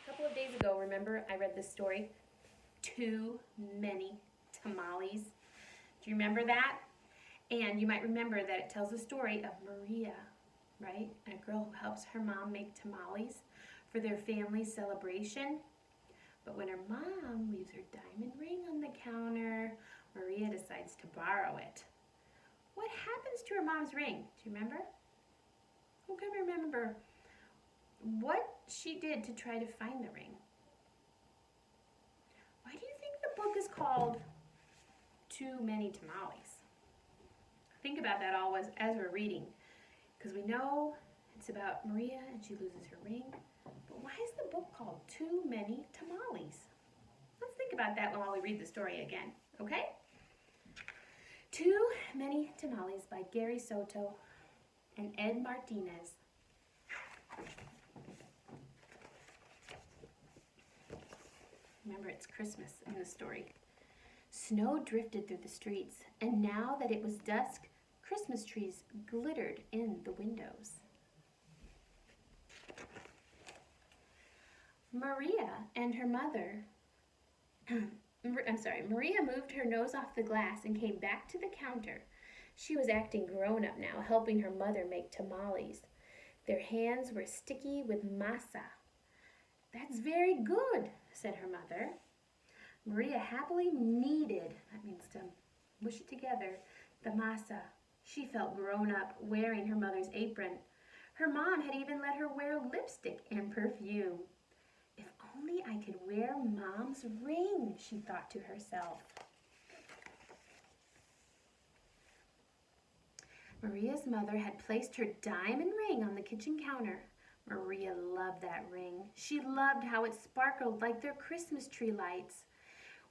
A couple of days ago, remember, I read this story, Too Many Tamales. Do you remember that? And you might remember that it tells the story of Maria, right? A girl who helps her mom make tamales for their family celebration. But when her mom leaves her diamond ring on the counter, Maria decides to borrow it. What happens to her mom's ring? Do you remember? Who can remember what she did to try to find the ring? Why do you think the book is called Too Many Tamales? Think about that always as we're reading, because we know it's about Maria and she loses her ring. But why is the book called Too Many Tamales? Let's think about that while we read the story again, okay? Too Many Tamales by Gary Soto and Ed Martinez. Remember, it's Christmas in the story. Snow drifted through the streets, and now that it was dusk, Christmas trees glittered in the windows. Maria and her mother, Maria moved her nose off the glass and came back to the counter. She was acting grown-up now, helping her mother make tamales. Their hands were sticky with masa. "That's very good," said her mother. Maria happily kneaded, that means to mush it together, the masa. She felt grown up, wearing her mother's apron. Her mom had even let her wear lipstick and perfume. If only I could wear Mom's ring, she thought to herself. Maria's mother had placed her diamond ring on the kitchen counter. Maria loved that ring. She loved how it sparkled like their Christmas tree lights.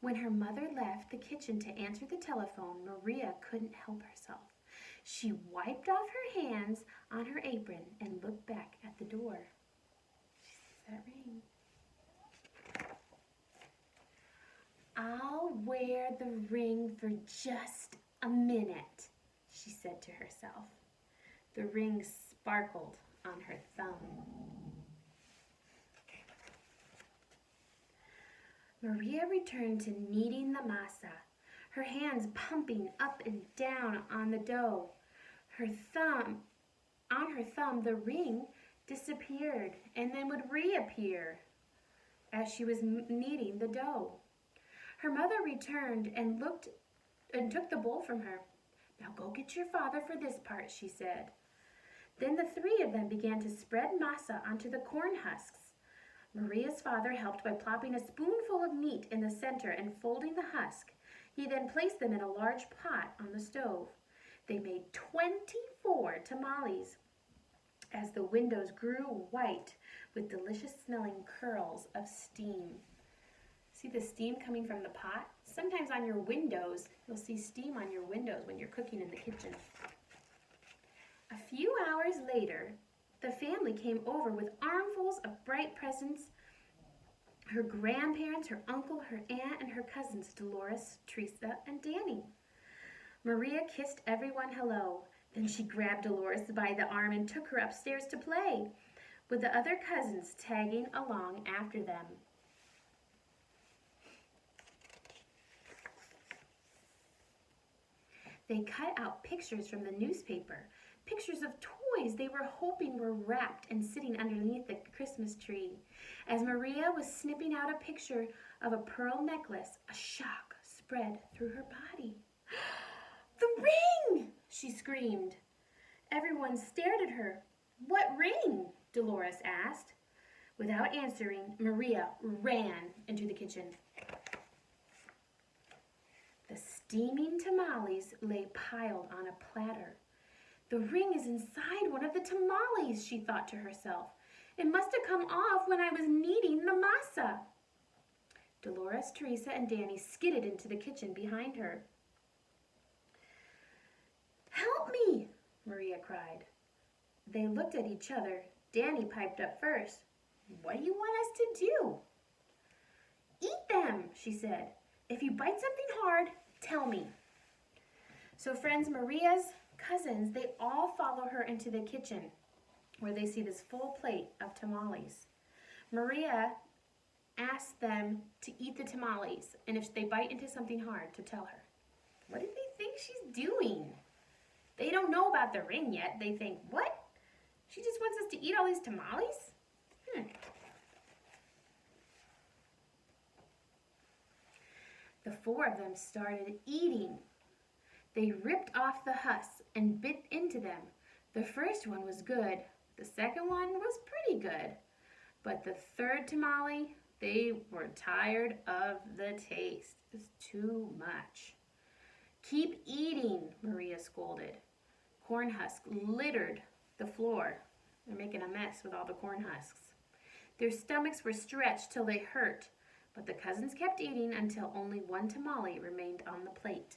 When her mother left the kitchen to answer the telephone, Maria couldn't help herself. She wiped off her hands on her apron and looked back at the door. She sees that ring. "I'll wear the ring for just a minute," she said to herself. The ring sparkled on her thumb. Maria returned to kneading the masa, her hands pumping up and down on the dough. On her thumb, the ring disappeared and then would reappear as she was kneading the dough. Her mother returned and took the bowl from her. "Now go get your father for this part," she said. Then the three of them began to spread masa onto the corn husks. Maria's father helped by plopping a spoonful of meat in the center and folding the husk. He then placed them in a large pot on the stove. They made 24 tamales as the windows grew white with delicious smelling curls of steam. See the steam coming from the pot? Sometimes on your windows, you'll see steam on your windows when you're cooking in the kitchen. A few hours later, the family came over with armfuls of bright presents. Her grandparents, her uncle, her aunt, and her cousins, Dolores, Teresa, and Danny. Maria kissed everyone hello. Then she grabbed Dolores by the arm and took her upstairs to play, with the other cousins tagging along after them. They cut out pictures from the newspaper, pictures of toys they were hoping were wrapped and sitting underneath the Christmas tree. As Maria was snipping out a picture of a pearl necklace, a shock spread through her body. "The ring!" she screamed. Everyone stared at her. "What ring?" Dolores asked. Without answering, Maria ran into the kitchen. The steaming tamales lay piled on a platter. "The ring is inside one of the tamales," she thought to herself. "It must have come off when I was kneading the masa." Dolores, Teresa, and Danny skidded into the kitchen behind her. "Help me!" Maria cried. They looked at each other. Danny piped up first. "What do you want us to do?" "Eat them," she said. "If you bite something hard, tell me." So friends, Maria's cousins, they all follow her into the kitchen where they see this full plate of tamales. Maria ask them to eat the tamales, and if they bite into something hard, to tell her. What do they think she's doing? They don't know about the ring yet. They think, what? She just wants us to eat all these tamales? The four of them started eating. They ripped off the husks and bit into them. The first one was good. The second one was pretty good. But the third tamale, they were tired of the taste. It was too much. Keep eating, Maria scolded. Corn husks littered the floor. They're making a mess with all the corn husks. Their stomachs were stretched till they hurt, but the cousins kept eating until only one tamale remained on the plate.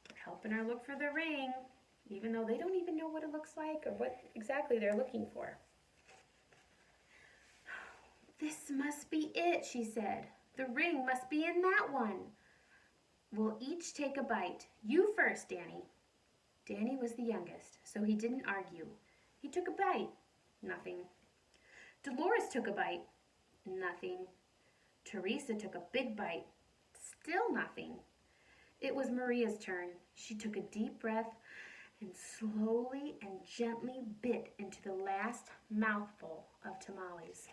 They're helping her look for the ring, even though they don't even know what it looks like or what exactly they're looking for. This must be it, she said. The ring must be in that one. We'll each take a bite. You first, Danny. Danny was the youngest, so he didn't argue. He took a bite. Nothing. Dolores took a bite. Nothing. Teresa took a big bite. Still nothing. It was Maria's turn. She took a deep breath and slowly and gently bit into the last mouthful of tamales.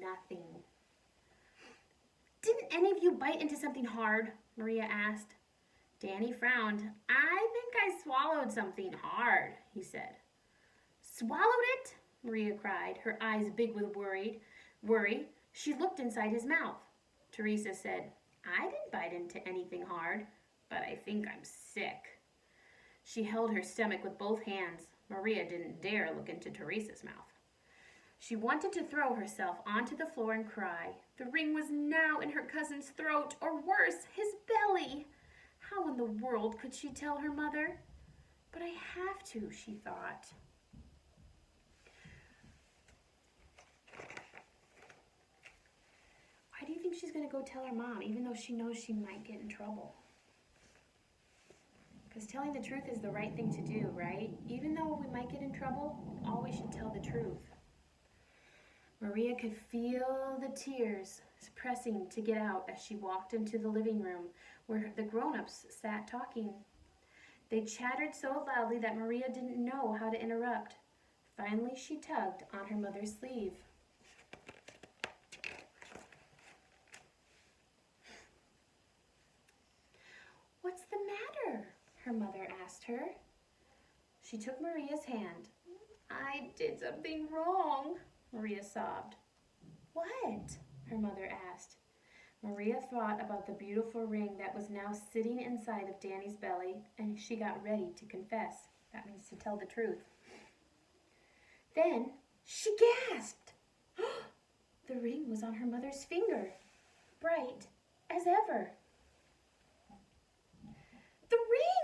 Nothing. Didn't any of you bite into something hard? Maria asked. Danny frowned. I think I swallowed something hard, he said. Swallowed it? Maria cried, her eyes big with worry. She looked inside his mouth. Teresa said, I didn't bite into anything hard, but I think I'm sick. She held her stomach with both hands. Maria didn't dare look into Teresa's mouth. She wanted to throw herself onto the floor and cry. The ring was now in her cousin's throat, or worse, his belly. How in the world could she tell her mother? But I have to, she thought. Why do you think she's going to go tell her mom, even though she knows she might get in trouble? Because telling the truth is the right thing to do, right? Even though we might get in trouble, we always should tell the truth. Maria could feel the tears pressing to get out as she walked into the living room where the grown-ups sat talking. They chattered so loudly that Maria didn't know how to interrupt. Finally, she tugged on her mother's sleeve. What's the matter? Her mother asked her. She took Maria's hand. I did something wrong, Maria sobbed. What? Her mother asked. Maria thought about the beautiful ring that was now sitting inside of Danny's belly, and she got ready to confess. That means to tell the truth. Then she gasped. The ring was on her mother's finger, bright as ever. The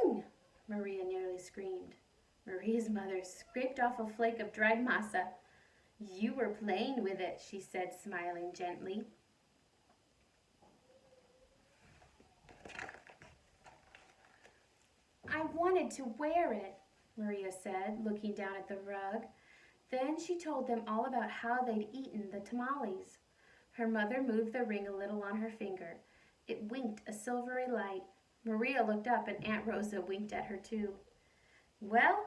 ring! Maria nearly screamed. Maria's mother scraped off a flake of dried masa. You were playing with it, she said, smiling gently. I wanted to wear it, Maria said, looking down at the rug. Then she told them all about how they'd eaten the tamales. Her mother moved the ring a little on her finger. It winked a silvery light. Maria looked up and Aunt Rosa winked at her too. Well,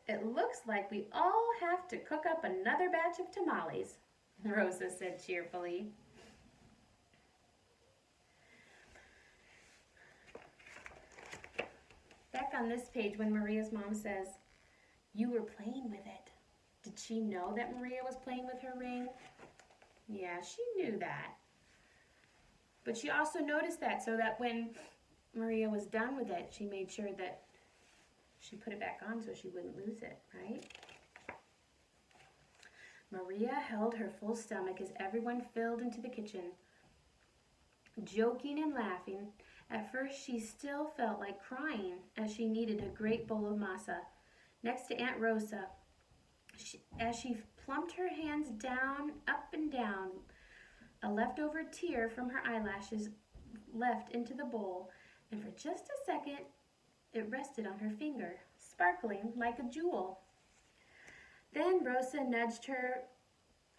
it looks like we all have to cook up another batch of tamales, Rosa said cheerfully. Back on this page, when Maria's mom says, you were playing with it, did she know that Maria was playing with her ring? Yeah, she knew that. But she also noticed that so that when Maria was done with it, she made sure that she put it back on so she wouldn't lose it, right? Maria held her full stomach as everyone filled into the kitchen, joking and laughing. At first, she still felt like crying as she needed a great bowl of masa. Next to Aunt Rosa, as she plumped her hands down, up and down, a leftover tear from her eyelashes left into the bowl, and for just a second, it rested on her finger, sparkling like a jewel. Then Rosa nudged her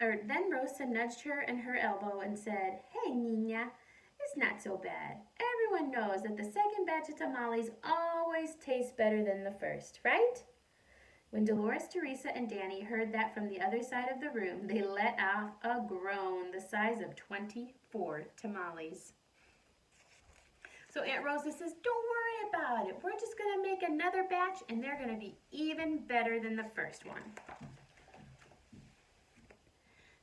Then Rosa nudged her in her elbow and said, "Hey, Nina, it's not so bad. Everyone knows that the second batch of tamales always tastes better than the first, right?" When Dolores, Teresa, and Danny heard that from the other side of the room, they let off a groan the size of 24 tamales. So Aunt Rosa says, "Don't worry about it. We're just going to make another batch, and they're going to be even better than the first one."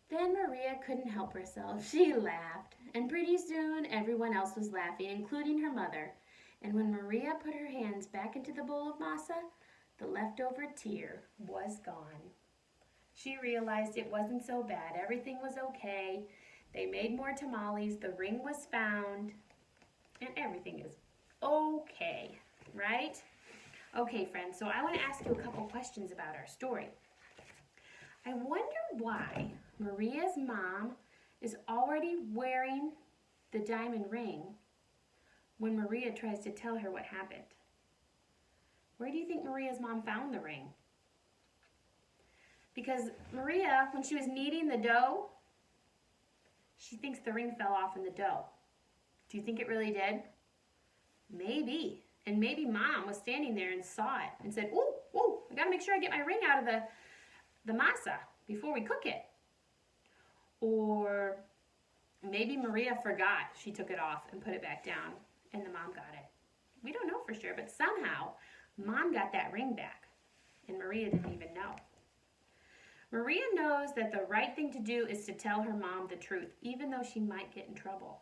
Then Maria couldn't help herself. She laughed, and pretty soon everyone else was laughing, including her mother. And when Maria put her hands back into the bowl of masa, the leftover tear was gone. She realized it wasn't so bad. Everything was okay. They made more tamales. The ring was found. And everything is okay, right? Okay, friends, so I want to ask you a couple questions about our story. I wonder why Maria's mom is already wearing the diamond ring when Maria tries to tell her what happened. Where do you think Maria's mom found the ring? Because Maria, when she was kneading the dough, she thinks the ring fell off in the dough. Do you think it really did? Maybe. And maybe Mom was standing there and saw it and said, "Ooh, I gotta make sure I get my ring out of the masa before we cook it." Or maybe Maria forgot. She took it off and put it back down and the mom got it. We don't know for sure, but somehow Mom got that ring back and Maria didn't even know. Maria knows that the right thing to do is to tell her mom the truth, even though she might get in trouble.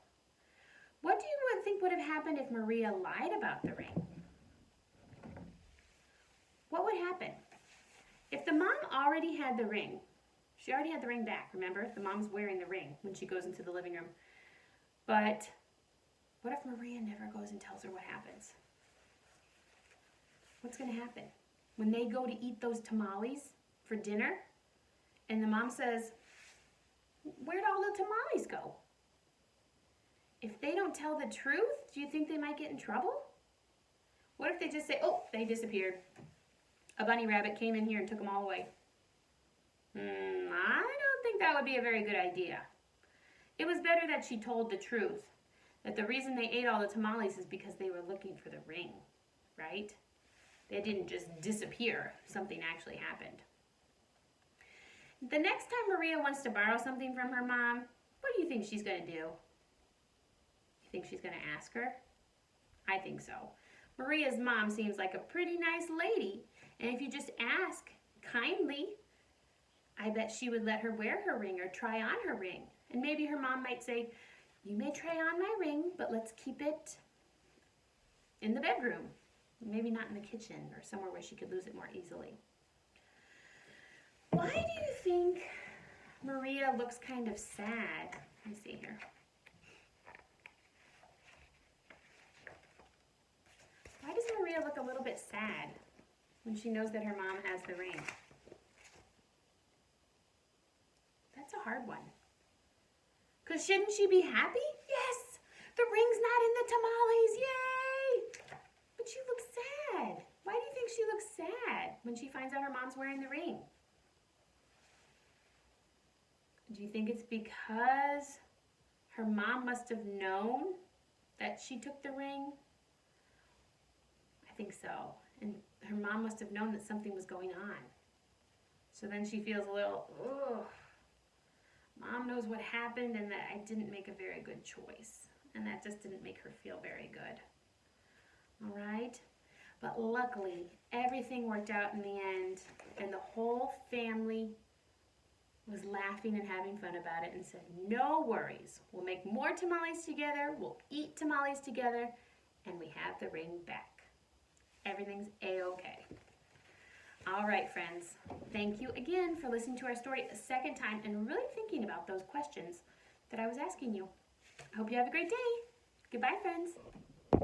What do you think would have happened if Maria lied about the ring? What would happen? If the mom already had the ring, she already had the ring back, remember? The mom's wearing the ring when she goes into the living room. But what if Maria never goes and tells her what happens? What's going to happen? When they go to eat those tamales for dinner, and the mom says, "Where'd all the tamales go?" If they don't tell the truth, do you think they might get in trouble? What if they just say, "Oh, they disappeared. A bunny rabbit came in here and took them all away"? I don't think that would be a very good idea. It was better that she told the truth, that the reason they ate all the tamales is because they were looking for the ring, right? They didn't just disappear. Something actually happened. The next time Maria wants to borrow something from her mom, what do you think she's going to do? You think she's going to ask her? I think so. Maria's mom seems like a pretty nice lady, and if you just ask kindly, I bet she would let her wear her ring or try on her ring. And maybe her mom might say, "You may try on my ring, but let's keep it in the bedroom. Maybe not in the kitchen or somewhere where she could lose it more easily." Why do you think Maria looks kind of sad? Let me see here. Why does Maria look a little bit sad when she knows that her mom has the ring? That's a hard one. Because shouldn't she be happy? Yes, the ring's not in the tamales, yay! But she looks sad. Why do you think she looks sad when she finds out her mom's wearing the ring? Do you think it's because her mom must have known that she took the ring? I think so. And her mom must have known that something was going on. So then she feels a little, ugh. Mom knows what happened and that I didn't make a very good choice. And that just didn't make her feel very good. All right? But luckily, everything worked out in the end. And the whole family was laughing and having fun about it and said, "No worries. We'll make more tamales together. We'll eat tamales together. And we have the ring back. Everything's a-okay." All right, friends. Thank you again for listening to our story a second time and really thinking about those questions that I was asking you. I hope you have a great day. Goodbye, friends.